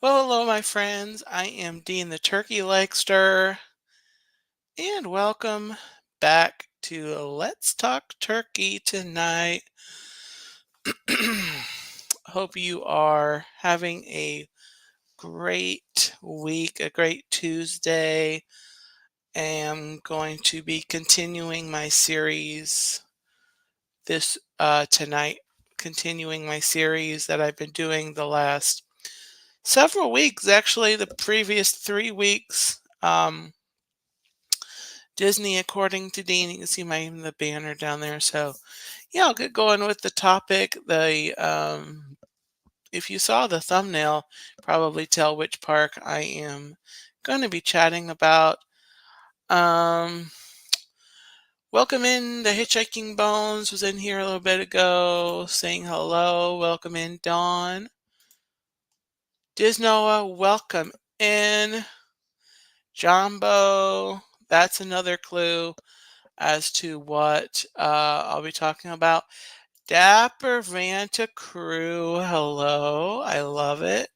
Well, hello, my friends. I am Dean the Turkey Legster, and welcome back to Let's Talk Turkey tonight. Hope you are having a great week, a great Tuesday. I'm going to be continuing my series this tonight, continuing my series that I've been doing the last several weeks, actually, the previous 3 weeks. Disney according to Dean. You can see the banner down there. So yeah, I'll get going with the topic. The if you saw the thumbnail, probably tell which park I am going to be chatting about. Um, Welcome in. The Hitchhiking Bones was in here a little bit ago, saying hello. Welcome in, Dawn. Disnoa, welcome in. Jumbo, that's another clue as to what I'll be talking about. Dapper Vanta Crew, hello, I love it.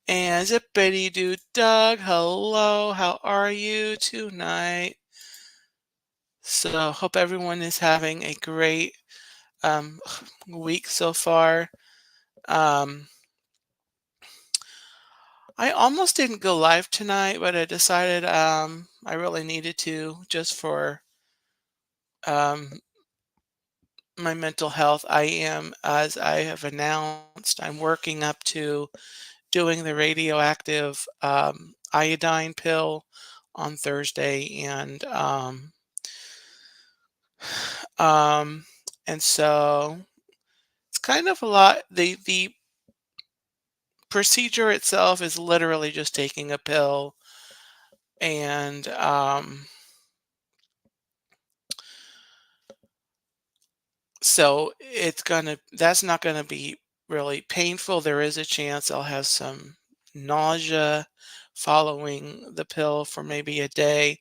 And Zippity Doo Doug, hello, how are you tonight? So, hope everyone is having a great week so far. I almost didn't go live tonight, but I decided I really needed to just for um, my mental health. I am, as I have announced, I'm working up to doing the radioactive iodine pill on Thursday, um, and so it's kind of a lot. The procedure itself is literally just taking a pill, and so that's not gonna be really painful. There is a chance I'll have some nausea following the pill for maybe a day.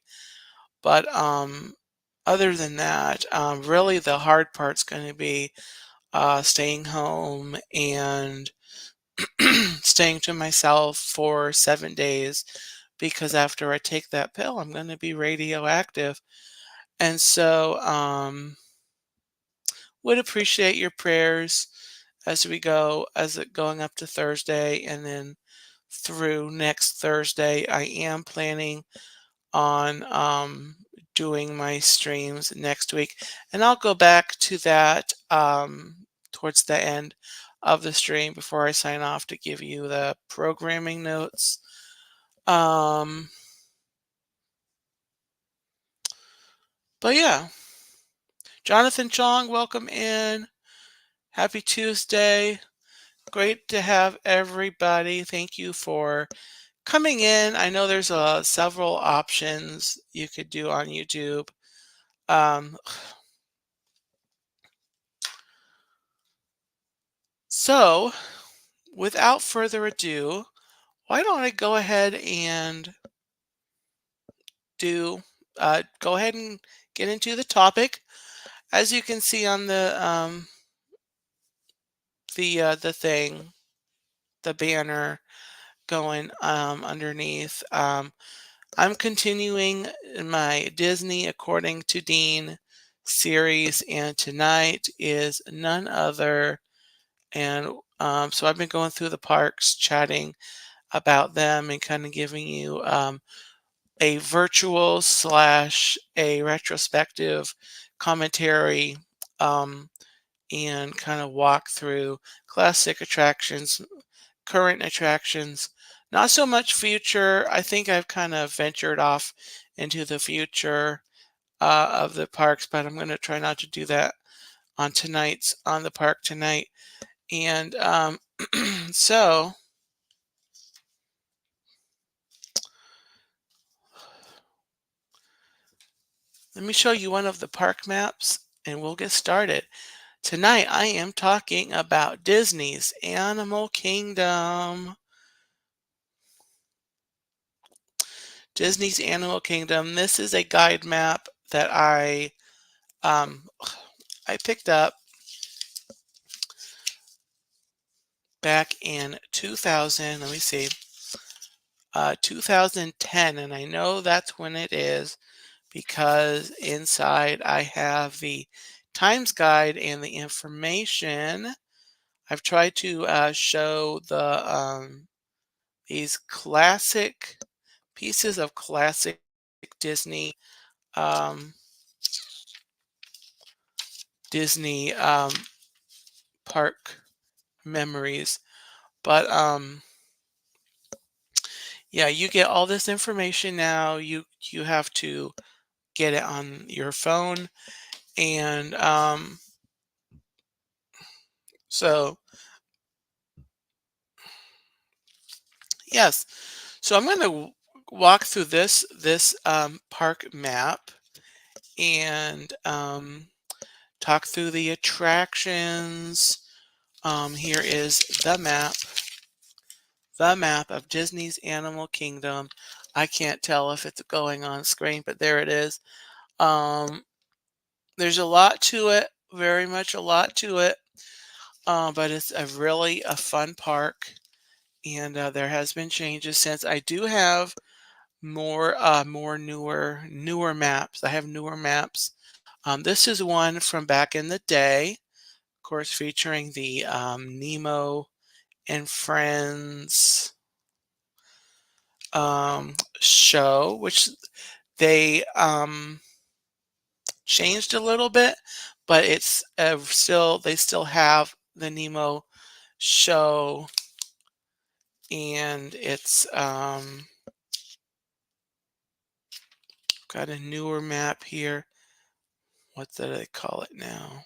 But other than that, really the hard part's going to be staying home and staying to myself for 7 days because after I take that pill, I'm going to be radioactive. And so, would appreciate your prayers as we go, as it going up to Thursday and then through next Thursday. I am planning on doing my streams next week. And I'll go back to that towards the end of the stream before I sign off to give you the programming notes. Um, but yeah, Jonathan Chong, welcome in. Happy Tuesday. Great to have everybody. Thank you for coming in. I know there's several options you could do on YouTube. Um, so, without further ado, why don't I go ahead and do go ahead and get into the topic. As you can see on the thing, the banner going underneath. I'm continuing my Disney According to Dean series, and tonight is none other. And so I've been going through the parks, chatting about them, and kind of giving you a virtual slash a retrospective commentary, um, and kind of walk through classic attractions, current attractions, not so much future. I think I've kind of ventured off into the future of the parks, but I'm going to try not to do that on the park tonight. And so let me show you one of the park maps and we'll get started. Tonight I am talking about Disney's Animal Kingdom. Disney's Animal Kingdom. This is a guide map that um, I picked up back in 2000, let me see, 2010, and I know that's when it is because inside I have the Times Guide and the information. I've tried to show these classic pieces of classic Disney um, Disney park memories. But yeah, you get all this information now. You have to get it on your phone, and so yes. So I'm going to walk through this park map and talk through the attractions. Here is the map of Disney's Animal Kingdom. I can't tell if it's going on screen, but there it is. Um, there's a lot to it, very much a lot to it, but it's a fun park, and there has been changes since. I do have more newer maps. I have newer maps. This is one from back in the day, of course, featuring the Nemo and Friends show, which they changed a little bit, but it's still they still have the Nemo show, and it's got a newer map here. What do they call it now?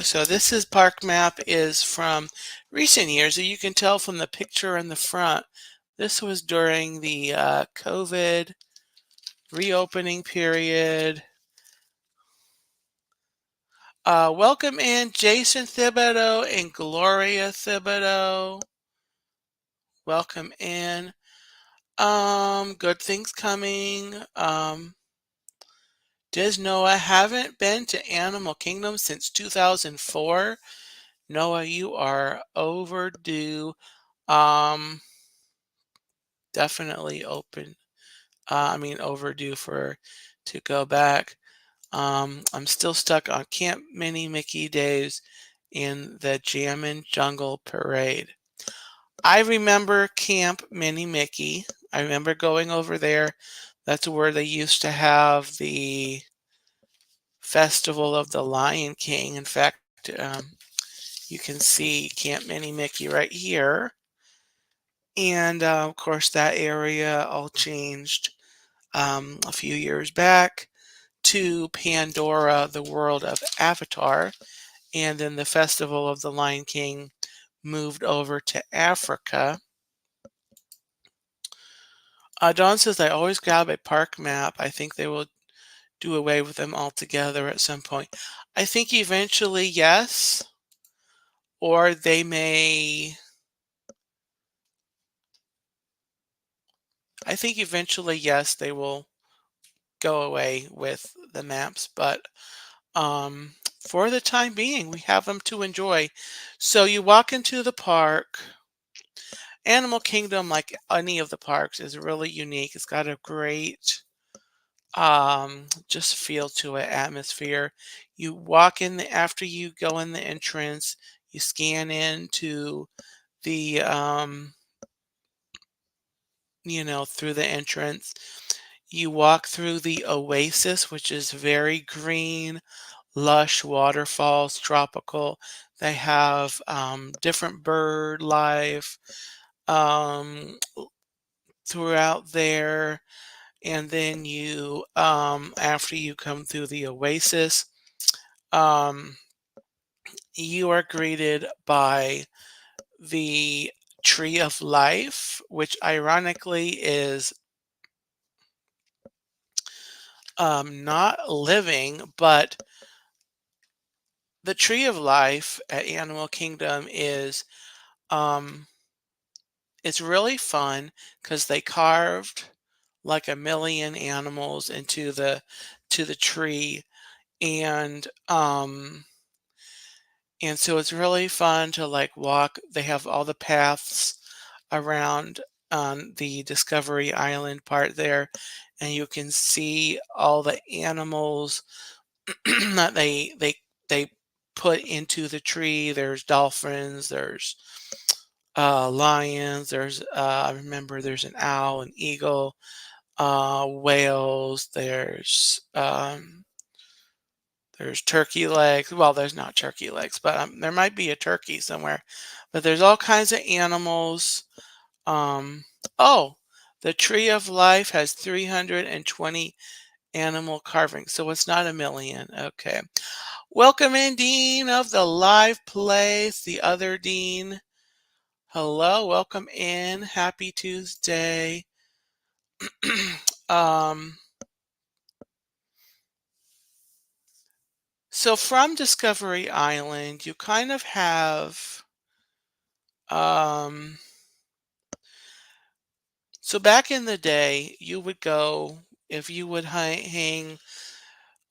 So this is park map is from recent years. You can tell from the picture in the front. This was during the COVID reopening period. Welcome in Jason Thibodeau and Gloria Thibodeau. Welcome in. Good things coming. Does Noah haven't been to Animal Kingdom since 2004? Noah, you are overdue. Um, definitely open. Overdue for to go back. I'm still stuck on Camp Mini Mickey days in the Jammin' Jungle Parade. I remember Camp Mini Mickey. I remember going over there. That's where they used to have the Festival of the Lion King. In fact, you can see Camp Mini Mickey right here. And of course, that area all changed a few years back to Pandora, the world of Avatar. And then the Festival of the Lion King moved over to Africa. Dawn says, I always grab a park map. I think they will do away with them altogether at some point. I think eventually, yes. Or they may, I think eventually, yes, they will go away with the maps. But for the time being, we have them to enjoy. So you walk into the park. Animal Kingdom, like any of the parks, is really unique. It's got a great just feel to it, atmosphere. You walk in after you go in the entrance, you scan into the through the entrance. You walk through the oasis, which is very green, lush waterfalls, tropical. They have different bird life um, throughout there. And then after you come through the oasis, um, you are greeted by the Tree of Life, which ironically is not living, but the Tree of Life at Animal Kingdom is it's really fun because they carved like a million animals into the tree, and And so it's really fun to like walk. They have all the paths around on the Discovery Island part there, and you can see all the animals that they put into the tree. There's dolphins, there's lions, I remember there's an owl, an eagle, whales, there's turkey legs. Well, there's not turkey legs, but there might be a turkey somewhere. But there's all kinds of animals. Um, oh, the Tree of Life has 320 animal carvings, so it's not a million. Okay. Welcome in, Dean of the Live Place, the other Dean. Hello, welcome in. Happy Tuesday. um, so from Discovery Island, you kind of have so back in the day, you would go if you would hang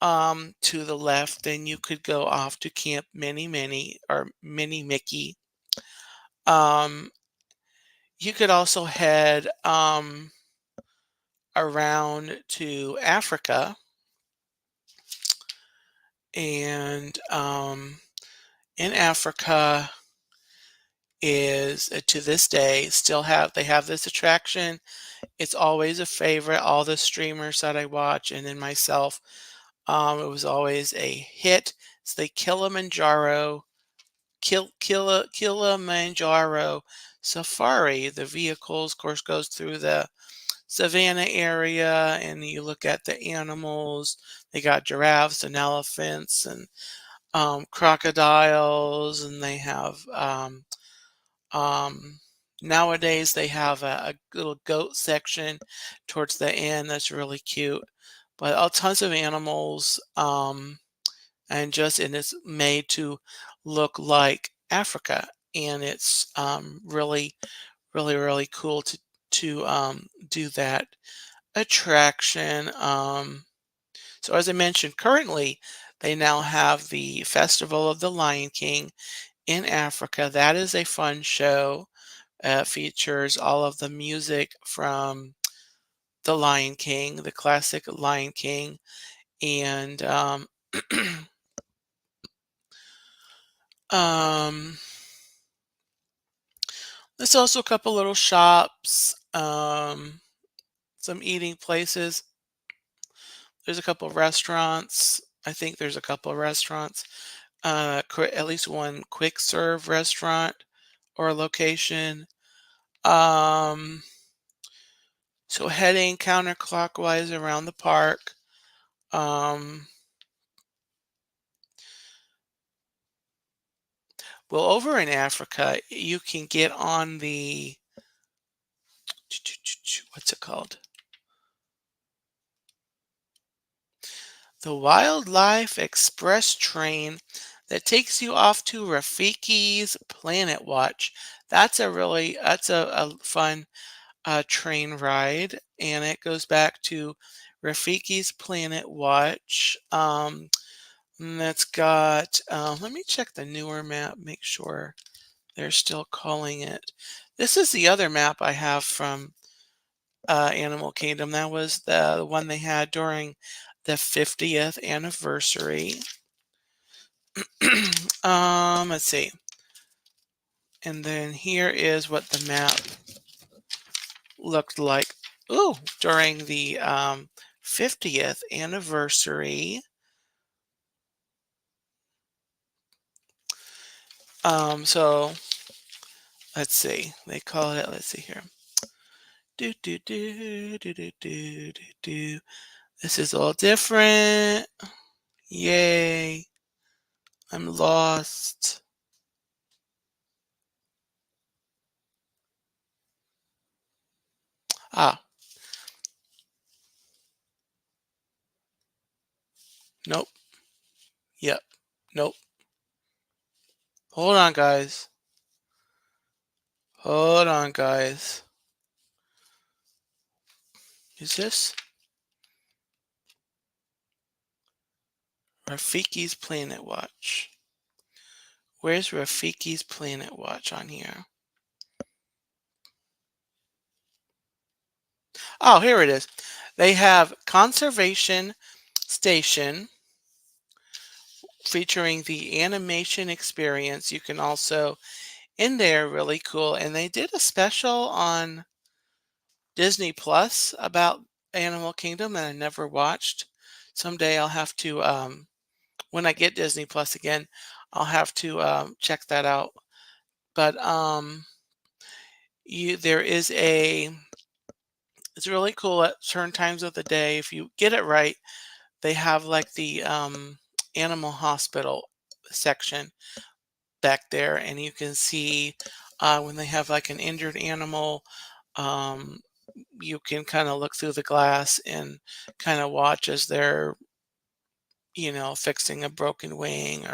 to the left, then you could go off to Camp Mini Mini or Mini Mickey. Um, you could also head around to Africa, and in Africa is to this day still have they have this attraction. It's always a favorite. All the streamers that I watch, and then myself, it was always a hit. It's the Kilimanjaro Safari. The vehicles, of course, goes through the savannah area, and you look at the animals. They got giraffes and elephants and crocodiles, and they have um, nowadays they have a little goat section towards the end that's really cute. But tons of animals, and it's made to look like Africa, and it's really, really, really cool to do that attraction. So as I mentioned, currently they now have the Festival of the Lion King in Africa. That is a fun show. Features all of the music from the Lion King, the classic Lion King, and um, there's also a couple little shops, some eating places. There's a couple restaurants. I think there's a couple of restaurants. At least one quick serve restaurant or location. Um, so heading counterclockwise around the park. Um, well, over in Africa, you can get on the what's it called? The Wildlife Express train that takes you off to Rafiki's Planet Watch. That's a fun train ride, and it goes back to Rafiki's Planet Watch. And that's got. Let me check the newer map, make sure they're still calling it. This is the other map I have from Animal Kingdom. That was the one they had during the 50th anniversary. Let's see. And then here is what the map looked like. Ooh, during the 50th anniversary. So let's see. They call it. Let's see here. Do do do do do do do do. This is all different. Yay! I'm lost. Ah, nope. Yep. Nope. Hold on, guys. Hold on, guys. Is this Rafiki's Planet Watch? Where's Rafiki's Planet Watch on here? Oh, here it is. They have Conservation Station featuring the animation experience. You can also in there, really cool. And they did a special on Disney Plus about Animal Kingdom that I never watched. Someday I'll have to when I get Disney Plus again, I'll have to check that out. But you there is a it's really cool at certain times of the day. If you get it right, they have like the animal hospital section back there, and you can see when they have like an injured animal. Um, you can kind of look through the glass and kind of watch as they're, fixing a broken wing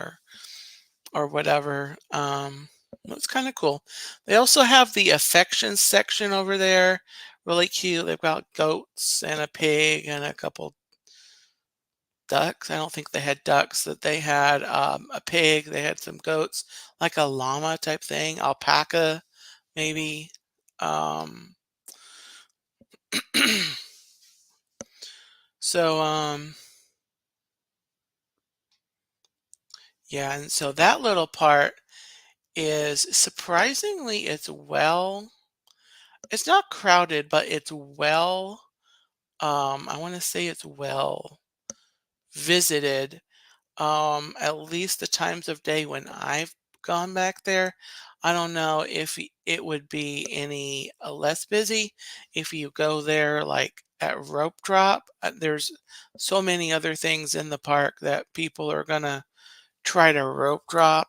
or whatever. It's kind of cool. They also have the affection section over there. Really cute. They've got goats and a pig and a couple ducks. I don't think they had ducks. That they had a pig. They had some goats, like a llama type thing, alpaca maybe. Um, so yeah, and so that little part is surprisingly it's not crowded, but it's well I want to say it's well visited. At least the times of day when I've gone back there. I don't know if it would be any less busy if you go there like at rope drop. There's so many other things in the park that people are gonna try to rope drop.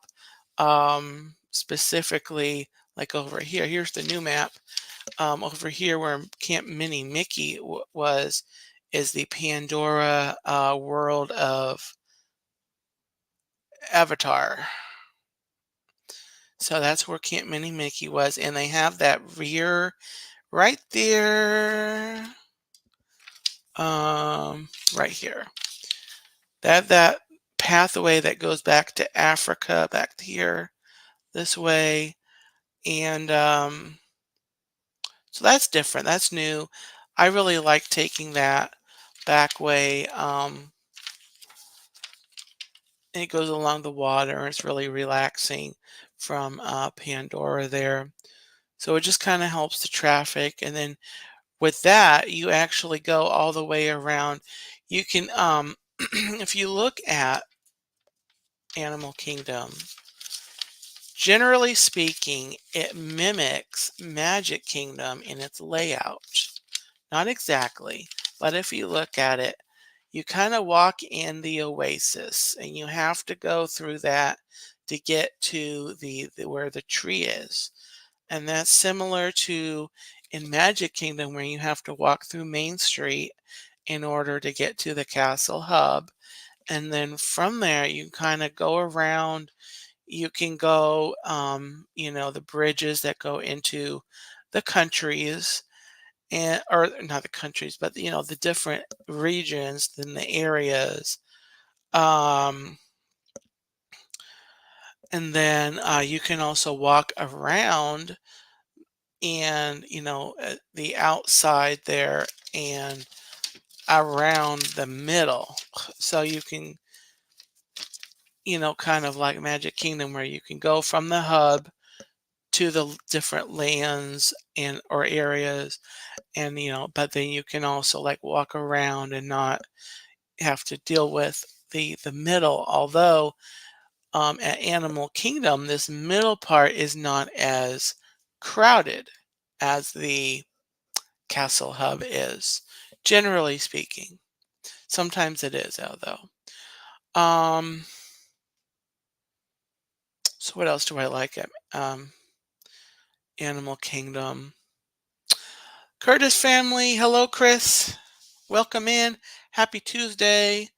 Specifically, like over here. Here's the new map. Over here, where Camp Mini Mickey was, is the Pandora world of Avatar. So that's where Camp Mini Mickey was, and they have that rear right there, right here. That pathway that goes back to Africa, back to here, this way, and so that's different. That's new. I really like taking that back way. And it goes along the water. It's really relaxing from Pandora there. So it just kind of helps the traffic. And then with that, you actually go all the way around. You can, if you look at Animal Kingdom, generally speaking, it mimics Magic Kingdom in its layout. Not exactly, but if you look at it, you kind of walk in the oasis and you have to go through that to get to the where the tree is. And that's similar to in Magic Kingdom where you have to walk through Main Street in order to get to the castle hub. And then from there you kind of go around. You can go the bridges that go into the countries and or not the countries, but the different regions and the areas. Um, and then you can also walk around and the outside there and around the middle. So you can kind of like Magic Kingdom where you can go from the hub to the different lands and or areas and but then you can also like walk around and not have to deal with the middle. Although at Animal Kingdom, this middle part is not as crowded as the Castle Hub is, generally speaking. Sometimes it is, though. So what else do I like at Animal Kingdom? Curtis family, hello, Chris. Welcome in. Happy Tuesday.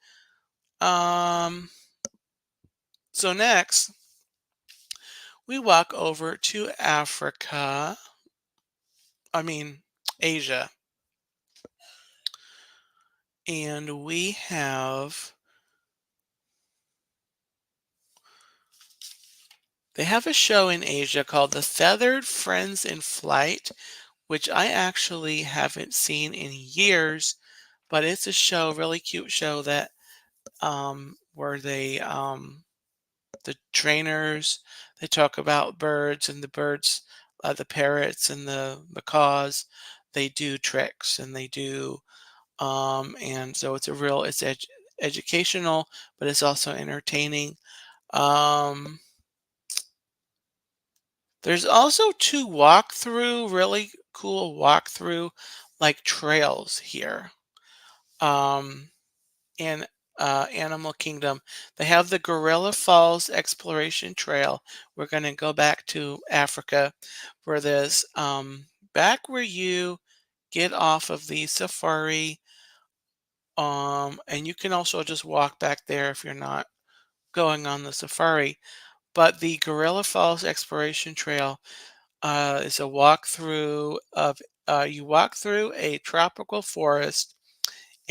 Um, so next, we walk over to Africa. I mean, Asia. And we have They have a show in Asia called The Feathered Friends in Flight, which I actually haven't seen in years, but it's a show, really cute show that where the trainers, they talk about birds, and the birds, the parrots and the macaws, they do tricks and they do and so it's educational, but it's also entertaining. Um there's also two really cool walkthrough like trails here. Um in Animal Kingdom. They have the Gorilla Falls Exploration Trail. We're going to go back to Africa for this. Back where you get off of the safari, and you can also just walk back there if you're not going on the safari. But the Gorilla Falls Exploration Trail is a walkthrough of you walk through a tropical forest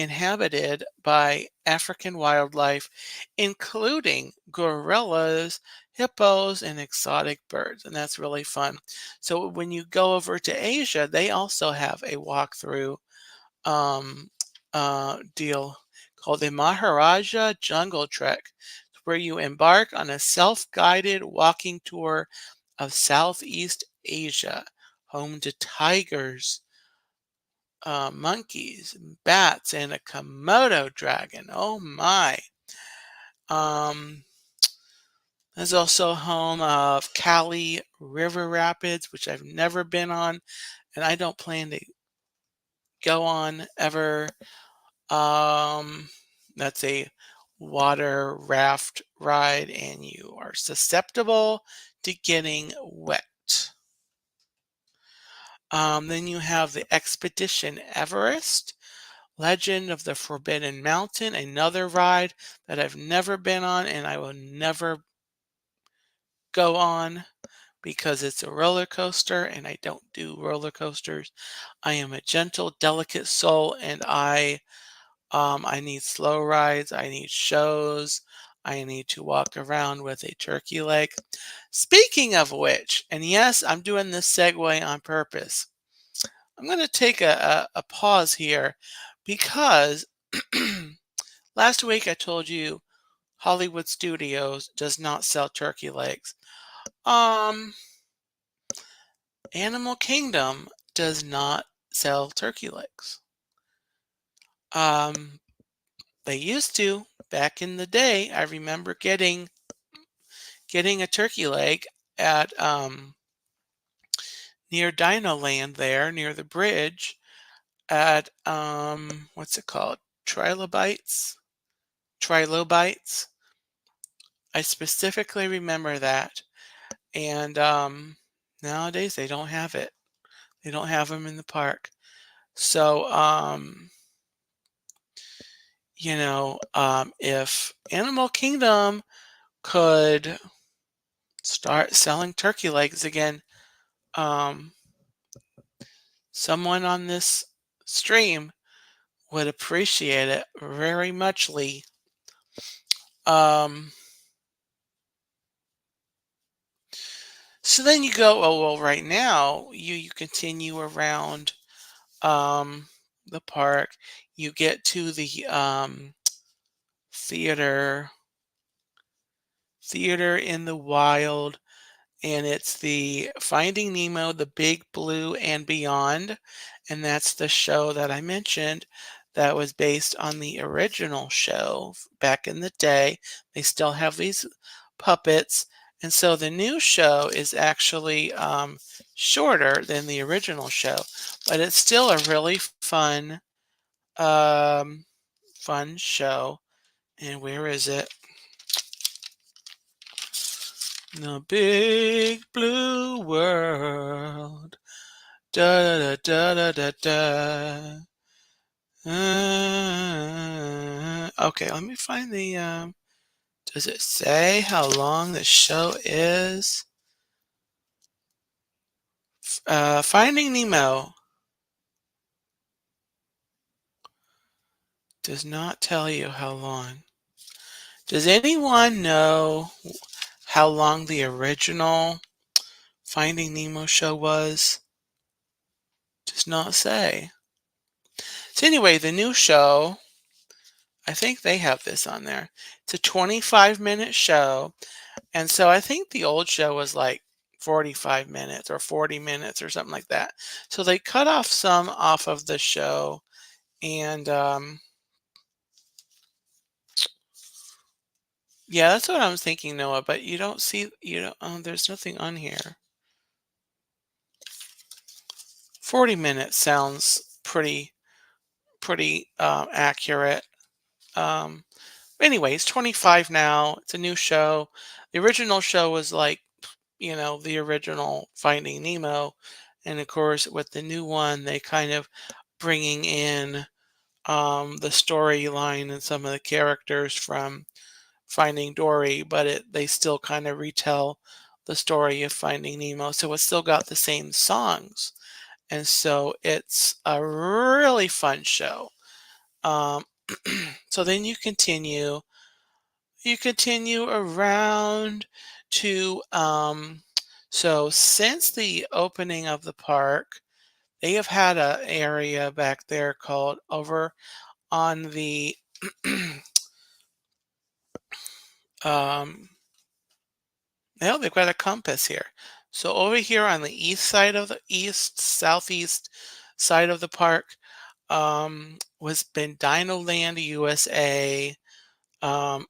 inhabited by African wildlife, including gorillas, hippos, and exotic birds. And that's really fun. So when you go over to Asia, they also have a walkthrough um, deal called the Maharaja Jungle Trek, where you embark on a self guided walking tour of Southeast Asia, home to tigers, monkeys, bats, and a Komodo dragon. Oh my. Um, there's also home of Cali River Rapids, which I've never been on, and I don't plan to go on ever. That's a water raft ride, and you are susceptible to getting wet. Then you have the Expedition Everest, Legend of the Forbidden Mountain, another ride that I've never been on and I will never go on because it's a roller coaster and I don't do roller coasters. I am a gentle, delicate soul and I need slow rides, I need shows, I need to walk around with a turkey leg. Speaking of which, and yes, I'm doing this segue on purpose. I'm going to take a pause here because last week I told you Hollywood Studios does not sell turkey legs. Um, Animal Kingdom does not sell turkey legs. Um, they used to back in the day. I remember getting a turkey leg at near Dino Land there near the bridge at what's it called? Trilobites. Trilobites. I specifically remember that. And nowadays they don't have it. They don't have them in the park. So if Animal Kingdom could start selling turkey legs again, um, someone on this stream would appreciate it very muchly. Um, so then you go, oh well, right now you continue around um, the park. You get to the theater theater in the wild, and it's the Finding Nemo, the Big Blue and Beyond, and that's the show that I mentioned that was based on the original show back in the day. They still have these puppets, and so the new show is actually shorter than the original show, but it's still a really um, fun show. And where is it? The big blue world. Da da da da da da. Okay, let me find the. Does it say how long the show is? Finding Nemo does not tell you how long. Does anyone know how long the original Finding Nemo show was. Does not say. So anyway, the new show, I think they have this on there. It's a 25-minute show. And so I think the old show was like 45 minutes or 40 minutes or something like that. So they cut off some off of the show. And yeah, that's what I was thinking, Noah. But you don't see, there's nothing on here. 40 minutes sounds pretty accurate. Um, Anyways, 25 now. It's a new show. The original show was like, the original Finding Nemo. And of course, with the new one, they kind of bringing in the storyline and some of the characters from Finding Dory, but they still kind of retell the story of Finding Nemo. So it's still got the same songs. And so it's a really fun show. Um, so then you continue around to so since the opening of the park, they have had a area back there called over on the um well, they've got a compass here. So over here on the southeast side of the park was been Dino Land USA. Um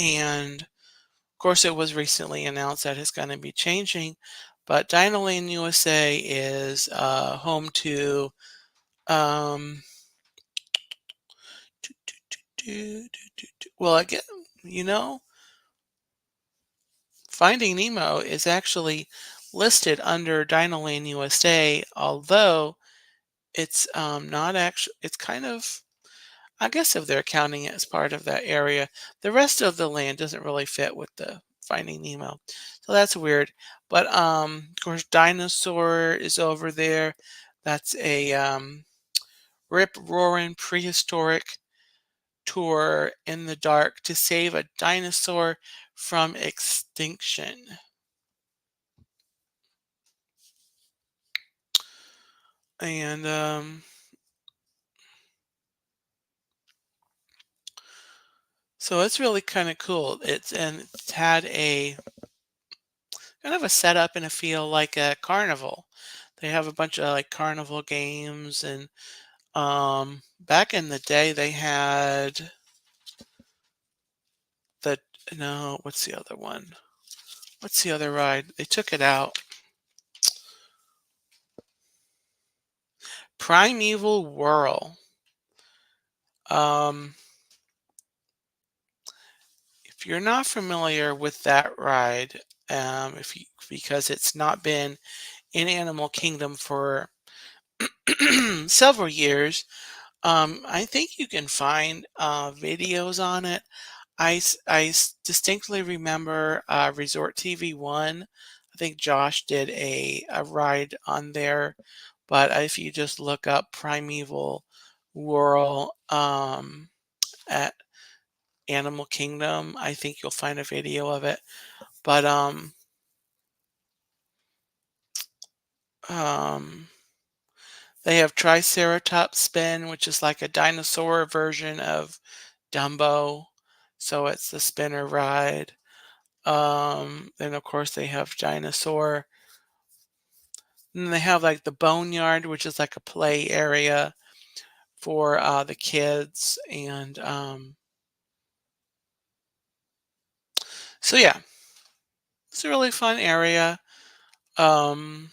and of course, it was recently announced that it's going to be changing, but Dinoland USA is home to um, well, again, you know, Finding Nemo is actually listed under Dinoland USA, although it's not actually. It's kind of, I guess, if they're counting it as part of that area, the rest of the land doesn't really fit with the Finding Nemo. So that's weird. But of course, Dinosaur is over there. That's a rip roaring prehistoric tour in the dark to save a dinosaur from extinction. And so it's really kind of cool. It's had a kind of a setup and a feel like a carnival. They have a bunch of like carnival games and back in the day they had the no, what's the other one? What's the other ride? They took it out. Primeval Whirl. Um if you're not familiar with that ride, if you because it's not been in Animal Kingdom for several years, I think you can find videos on it. Distinctly remember Resort TV 1. I think Josh did a ride on there. But if you just look up Primeval Whirl at Animal Kingdom, I think you'll find a video of it. But um, they have Triceratops Spin, which is like a dinosaur version of Dumbo. So it's the spinner ride. Then of course they have dinosaur. And they have like the boneyard, which is like a play area for the kids. And so yeah, it's a really fun area. Um,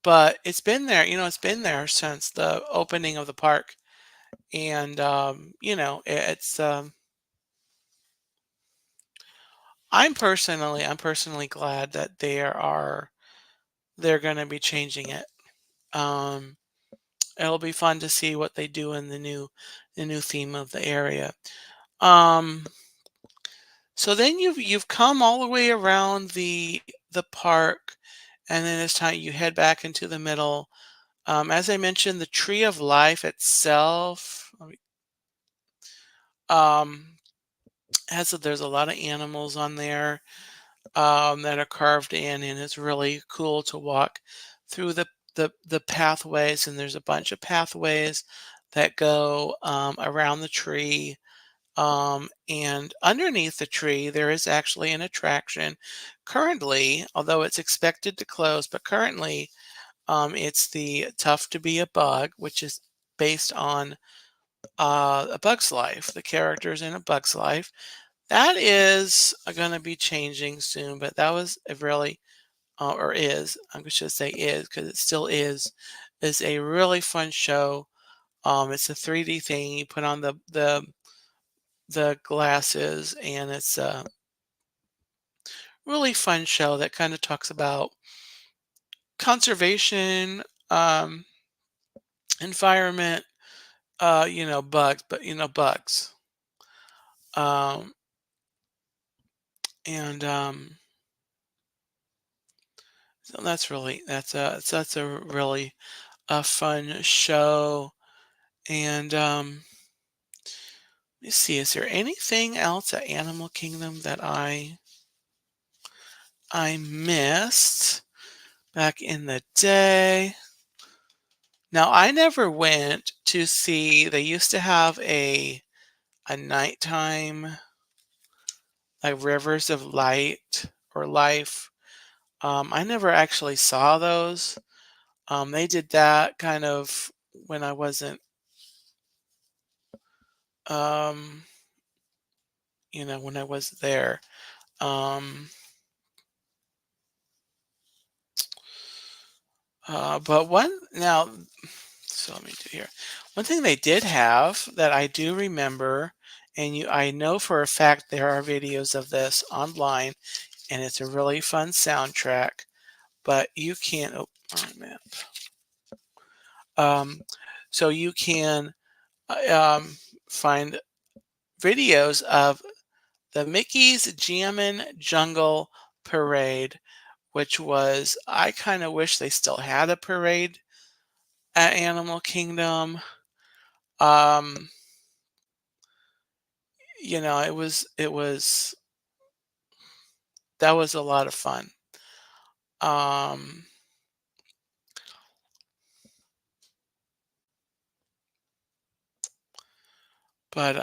but it's been there since the opening of the park. And it's I'm personally glad that they're going to be changing it. Um, It'll be fun to see what they do in the new theme of the area. Um, so then you've come all the way around the park, and then it's time you head back into the middle. As I mentioned, the Tree of Life itself, um, there's a lot of animals on there that are carved in, and it's really cool to walk through the pathways. And there's a bunch of pathways that go around the tree. And underneath the tree, there is actually an attraction. Currently, although it's expected to close, but currently it's the Tough to Be a Bug, which is based on A Bug's Life, the characters in A Bug's Life. That is going to be changing soon, but that was a really, or is, I should say is, because it still is a really fun show. It's a 3D thing. You put on the glasses, and it's a really fun show that kind of talks about conservation, um, environment, bugs, but bugs. Um, and so that's a really a fun show. And let me see, is there anything else at Animal Kingdom that I missed back in the day? Now, I never went to see, they used to have a nighttime, like Rivers of Light or Life. I never actually saw those. They did that kind of when I wasn't, um, when I was there. Um, but one now, so let me do here. One thing they did have that I do remember, and I know for a fact there are videos of this online, and it's a really fun soundtrack. But you can't. Oh, wrong map. Um, so you can find videos of the Mickey's Jammin' Jungle Parade, which was, I kind of wish they still had a parade at Animal Kingdom. Um, it was that was a lot of fun. Um, but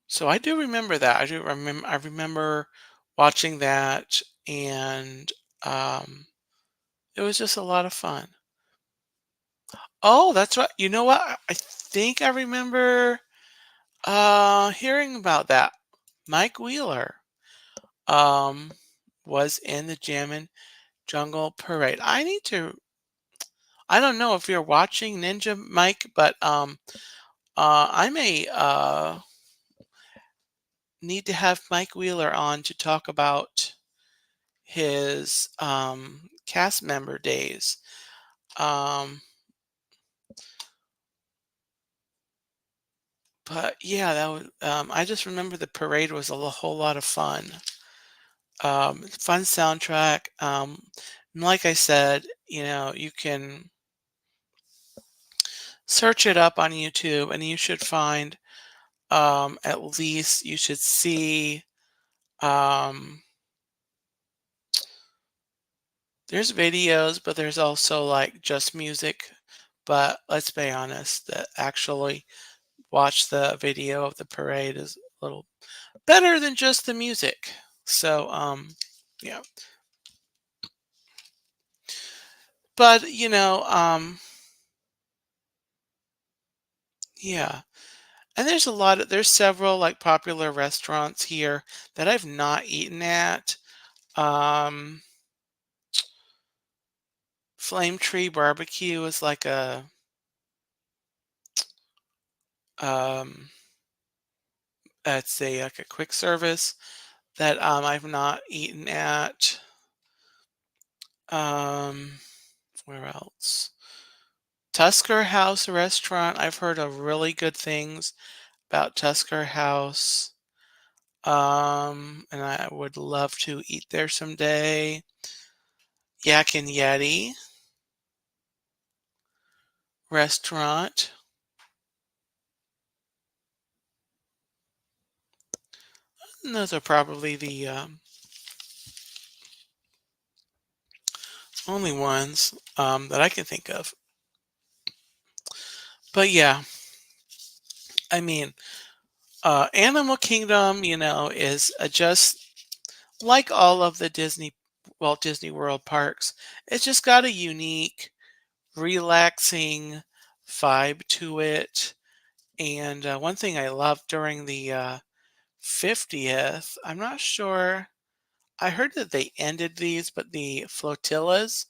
so I do remember that. I remember watching that, and um, it was just a lot of fun. Oh, that's right. You know what? I think I remember hearing about that. Mike Wheeler um was in the Jammin' Jungle Parade. I don't know if you're watching Ninja Mike, but I may need to have Mike Wheeler on to talk about his cast member days. Um, but yeah, that was. I just remember the parade was whole lot of fun. Fun soundtrack. And like I said, you can search it up on YouTube, and you should find at least you should see. Um, there's videos, but there's also like just music. But let's be honest, that actually watch the video of the parade is a little better than just the music. So, yeah. But, yeah. And there's several like popular restaurants here that I've not eaten at. Um, Flame Tree Barbecue is like um, like a quick service that I've not eaten at. Um, where else? Tusker House Restaurant. I've heard of really good things about Tusker House. And I would love to eat there someday. Yak and Yeti Restaurant. And those are probably the only ones that I can think of. But yeah, I mean, Animal Kingdom, is just like all of the Walt Disney World parks. It's just got a unique, relaxing vibe to it. And one thing I loved during the 50th, I'm not sure. I heard that they ended these, but the flotillas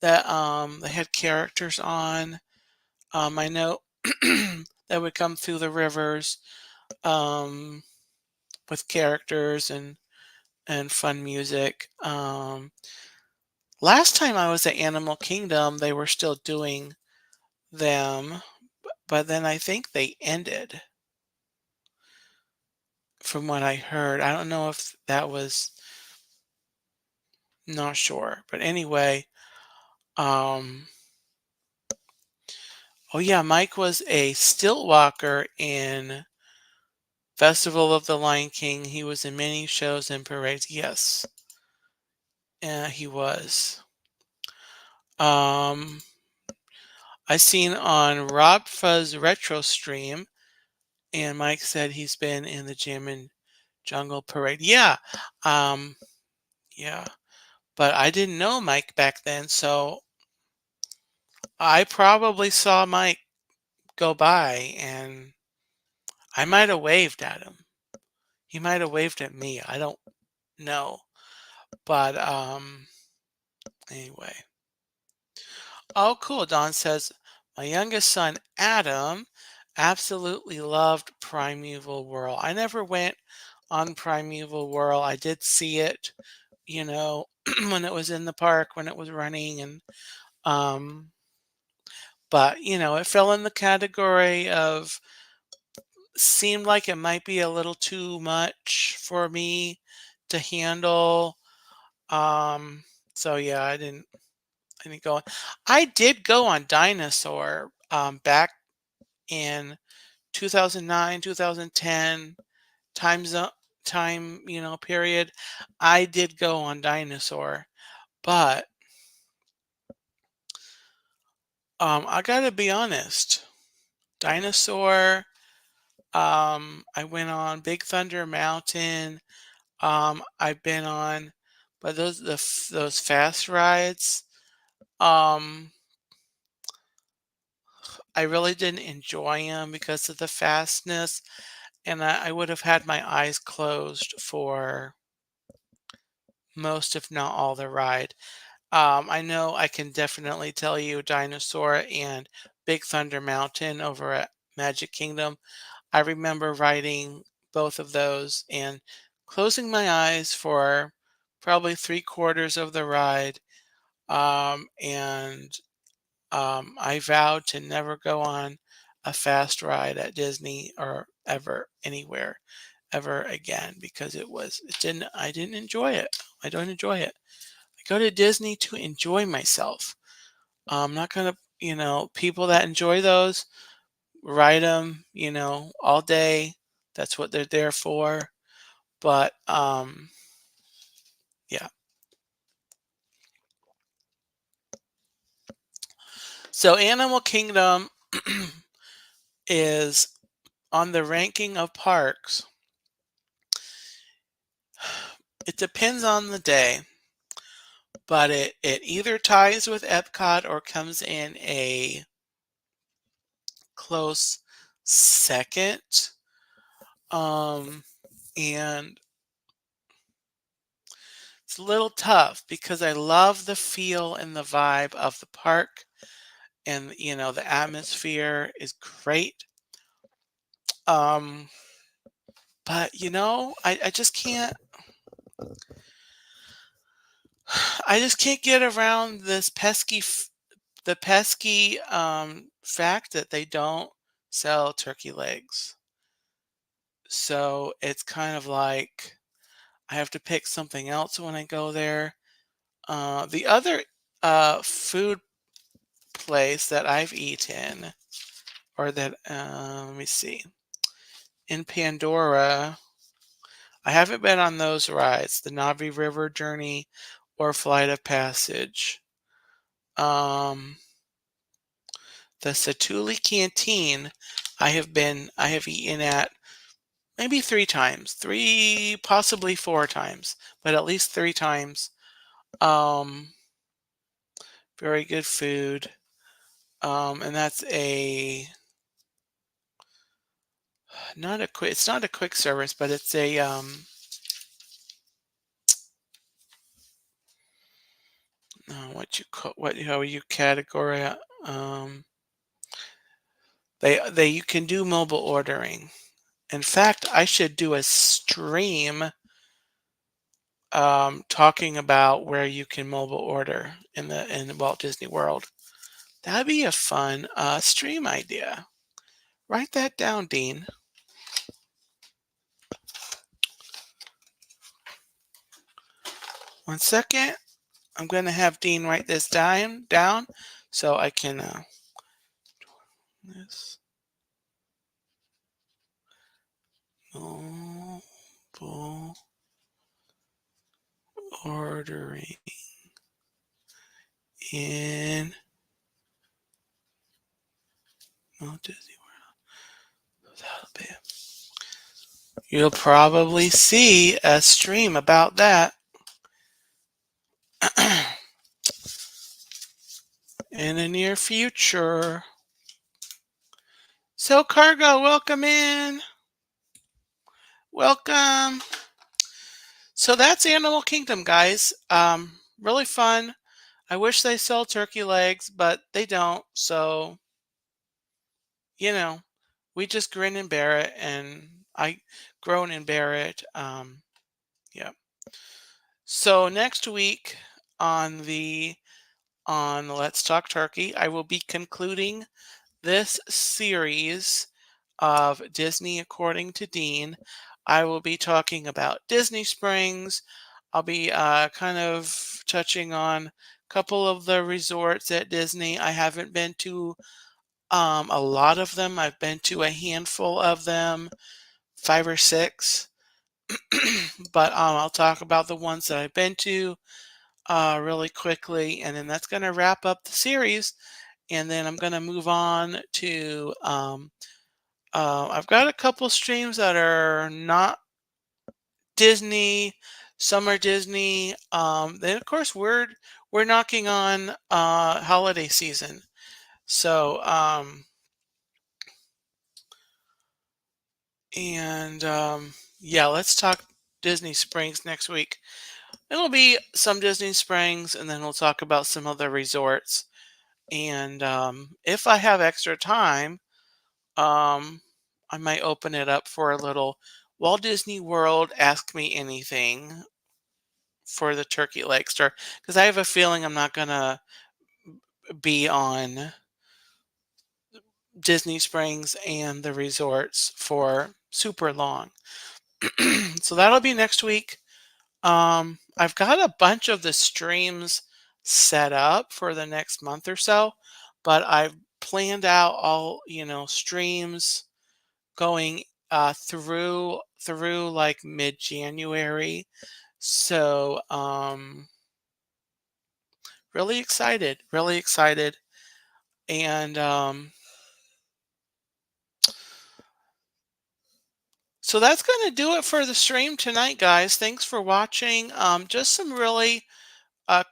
that they had characters on, I know that would come through the rivers um, with characters and fun music. Last time I was at Animal Kingdom, they were still doing them, but then I think they ended from what I heard. I don't know if that was not sure. But anyway, um oh yeah, Mike was a stilt walker in Festival of the Lion King. He was in many shows and parades. Yes. He was. Um I seen on Rob Fuzz Retro Stream, and Mike said he's been in the Jam and Jungle Parade. Yeah. Um yeah. But I didn't know Mike back then, so I probably saw Mike go by and I might have waved at him. He might have waved at me. I don't know. But anyway. Oh cool. Don says my youngest son Adam absolutely loved Primeval Whirl. I never went on Primeval Whirl. I did see it, you know, when it was in the park, when it was running and um but it fell in the category of seemed like it might be a little too much for me to handle. Um, so yeah, I didn't go on. I did go on Dinosaur back in 2009, 2010 time zone time, period. I did go on Dinosaur, but I gotta be honest. Dinosaur, I went on Big Thunder Mountain. I've been on, but those fast rides, um, I really didn't enjoy them because of the fastness, and I would have had my eyes closed for most, if not all, the ride. I know I can definitely tell you Dinosaur and Big Thunder Mountain over at Magic Kingdom. I remember riding both of those and closing my eyes for probably three-quarters of the ride. And I vowed to never go on a fast ride at Disney or ever anywhere ever again because I didn't enjoy it. I don't enjoy it. I go to Disney to enjoy myself. I'm not gonna, people that enjoy those ride them, all day. That's what they're there for. But yeah. So Animal Kingdom is on the ranking of parks. It depends on the day, but it either ties with Epcot or comes in a close second. Um, and it's a little tough because I love the feel and the vibe of the park, and the atmosphere is great. Um, but I just can't. I just can't get around the pesky fact that they don't sell turkey legs. So it's kind of like I have to pick something else when I go there. The other food place that I've eaten, or that let me see, in Pandora, I haven't been on those rides, the Navi River Journey or Flight of Passage. Um, the Satuli Canteen, I have eaten at maybe 3 times, three, possibly 4 times, but at least 3 times. Um, very good food. And that's not a quick, it's not a quick service, but it's what you call, how you categorize, you can do mobile ordering. In fact, I should do a stream talking about where you can mobile order in Walt Disney World. That'd be a fun stream idea. Write that down, Dean. One second. I'm going to have Dean write this down so I can this mobile ordering in Walt Disney World. That'll be it. You'll probably see a stream about that in the near future. So, Cargo, welcome in. Welcome. So that's Animal Kingdom, guys. Really fun. I wish they sell turkey legs, but they don't. So, you know, we just grin and bear it, and I groan and bear it. Yeah. So next week on Let's Talk Turkey, I will be concluding this series of Disney According to Dean. I will be talking about Disney Springs. I'll be kind of touching on a couple of the resorts at Disney. I haven't been to a lot of them. I've been to a handful of them, 5 or 6. But I'll talk about the ones that I've been to really quickly, and then that's going to wrap up the series. And then I'm going to move on to I've got a couple streams that are not Disney. Some are Disney. Then of course we're knocking on holiday season. So yeah, let's talk Disney Springs next week. It'll be some Disney Springs, and then we'll talk about some other resorts. And if I have extra time, I might open it up for a little Walt Disney World Ask Me Anything for the Turkey Legster, because I have a feeling I'm not going to be on Disney Springs and the resorts for super long. So that'll be next week. I've got a bunch of the streams set up for the next month or so, but I've planned out all, streams going through like mid-January. So really excited, really excited. And so that's going to do it for the stream tonight, guys. Thanks for watching. Just some really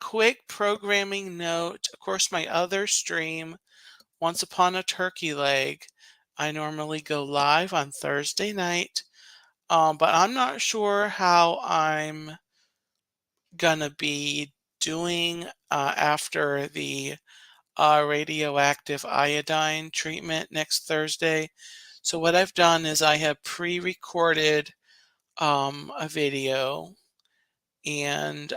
quick programming note. Of course, my other stream, Once Upon a Turkey Leg, I normally go live on Thursday night. But I'm not sure how I'm gonna be doing after the radioactive iodine treatment next Thursday. So what I've done is I have pre-recorded a video, and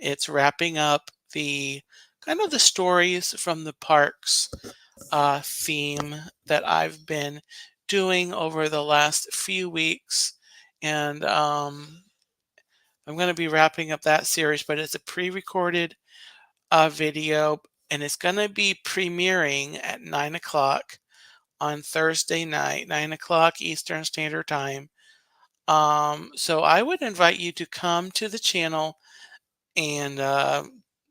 it's wrapping up the kind of the stories from the parks theme that I've been doing over the last few weeks. And I'm going to be wrapping up that series, but it's a pre-recorded video, and it's going to be premiering at 9 o'clock on Thursday night, 9 o'clock Eastern Standard Time. So I would invite you to come to the channel and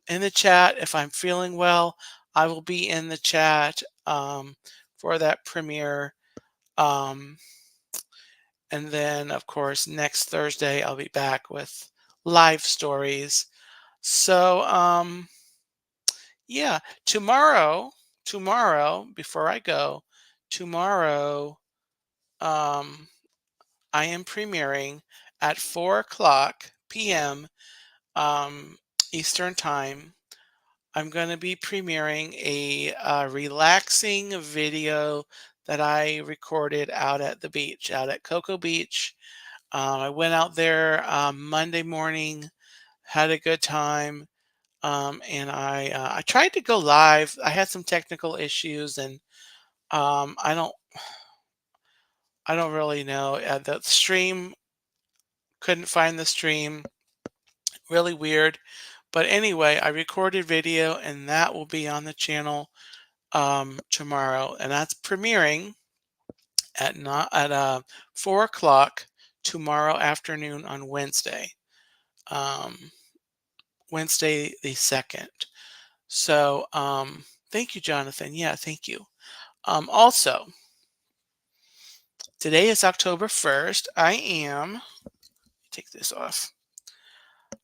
in the chat. If I'm feeling well, I will be in the chat for that premiere. Um, and then, of course, next Thursday, I'll be back with live stories. So, yeah, tomorrow, before I go, tomorrow, um, I am premiering at 4 o'clock p.m. Um, Eastern Time. I'm going to be premiering a relaxing video that I recorded out at the beach, out at Cocoa Beach. I went out there Monday morning, had a good time, and I tried to go live. I had some technical issues, and um, I don't I don't really know. The stream, couldn't find the stream. Really weird. But anyway, I recorded video, and that will be on the channel tomorrow, and that's premiering at not at 4 o'clock tomorrow afternoon on Wednesday, um, Wednesday the 2nd. So thank you, Jonathan. Yeah, thank you. Also, today is October 1st. I am take this off.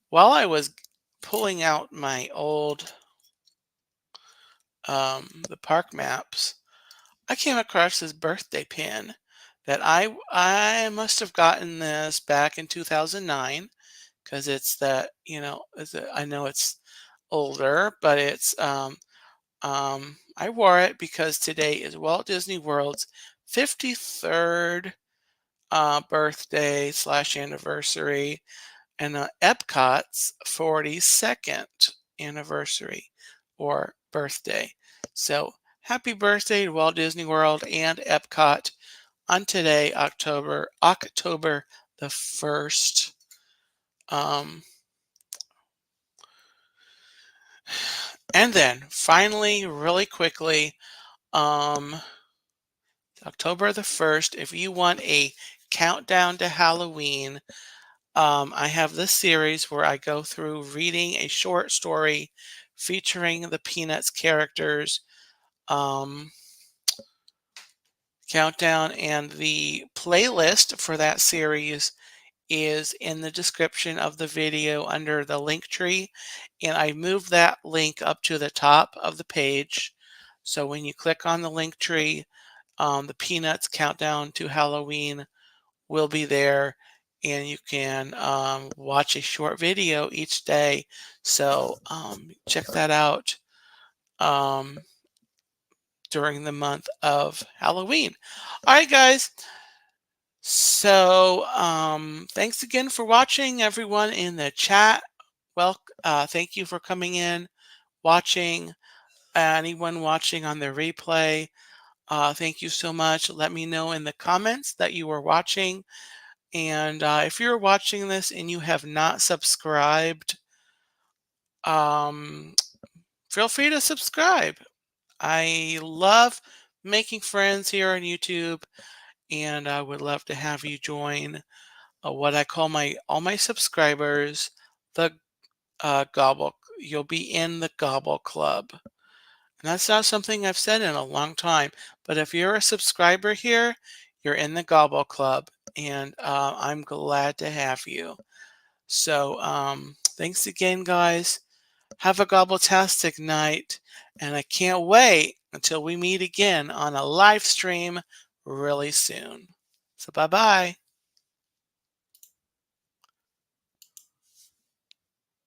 While I was pulling out my old the park maps, I came across this birthday pin that I must have gotten this back in 2009, because it's that, I know it's older, but it's I wore it because today is Walt Disney World's 53rd birthday slash anniversary, and Epcot's 42nd anniversary or birthday. So happy birthday to Walt Disney World and Epcot on today, October the 1st. And then finally, really quickly, October the 1st, if you want a countdown to Halloween, I have this series where I go through reading a short story featuring the Peanuts characters. Um, Countdown, and the playlist for that series is in the description of the video under the link tree, and I moved that link up to the top of the page. So when you click on the link tree, the Peanuts Countdown to Halloween will be there, and you can watch a short video each day. So check that out during the month of Halloween. All right, guys. So thanks again for watching, everyone in the chat. Well, thank you for coming in, watching. Anyone watching on the replay, thank you so much. Let me know in the comments that you were watching. And if you're watching this and you have not subscribed, um, feel free to subscribe. I love making friends here on YouTube, and I would love to have you join what I call all my subscribers, the Gobble. You'll be in the Gobble Club. And that's not something I've said in a long time. But if you're a subscriber here, you're in the Gobble Club, and I'm glad to have you. So thanks again, guys. Have a gobbletastic night, and I can't wait until we meet again on a live stream really soon. So bye-bye.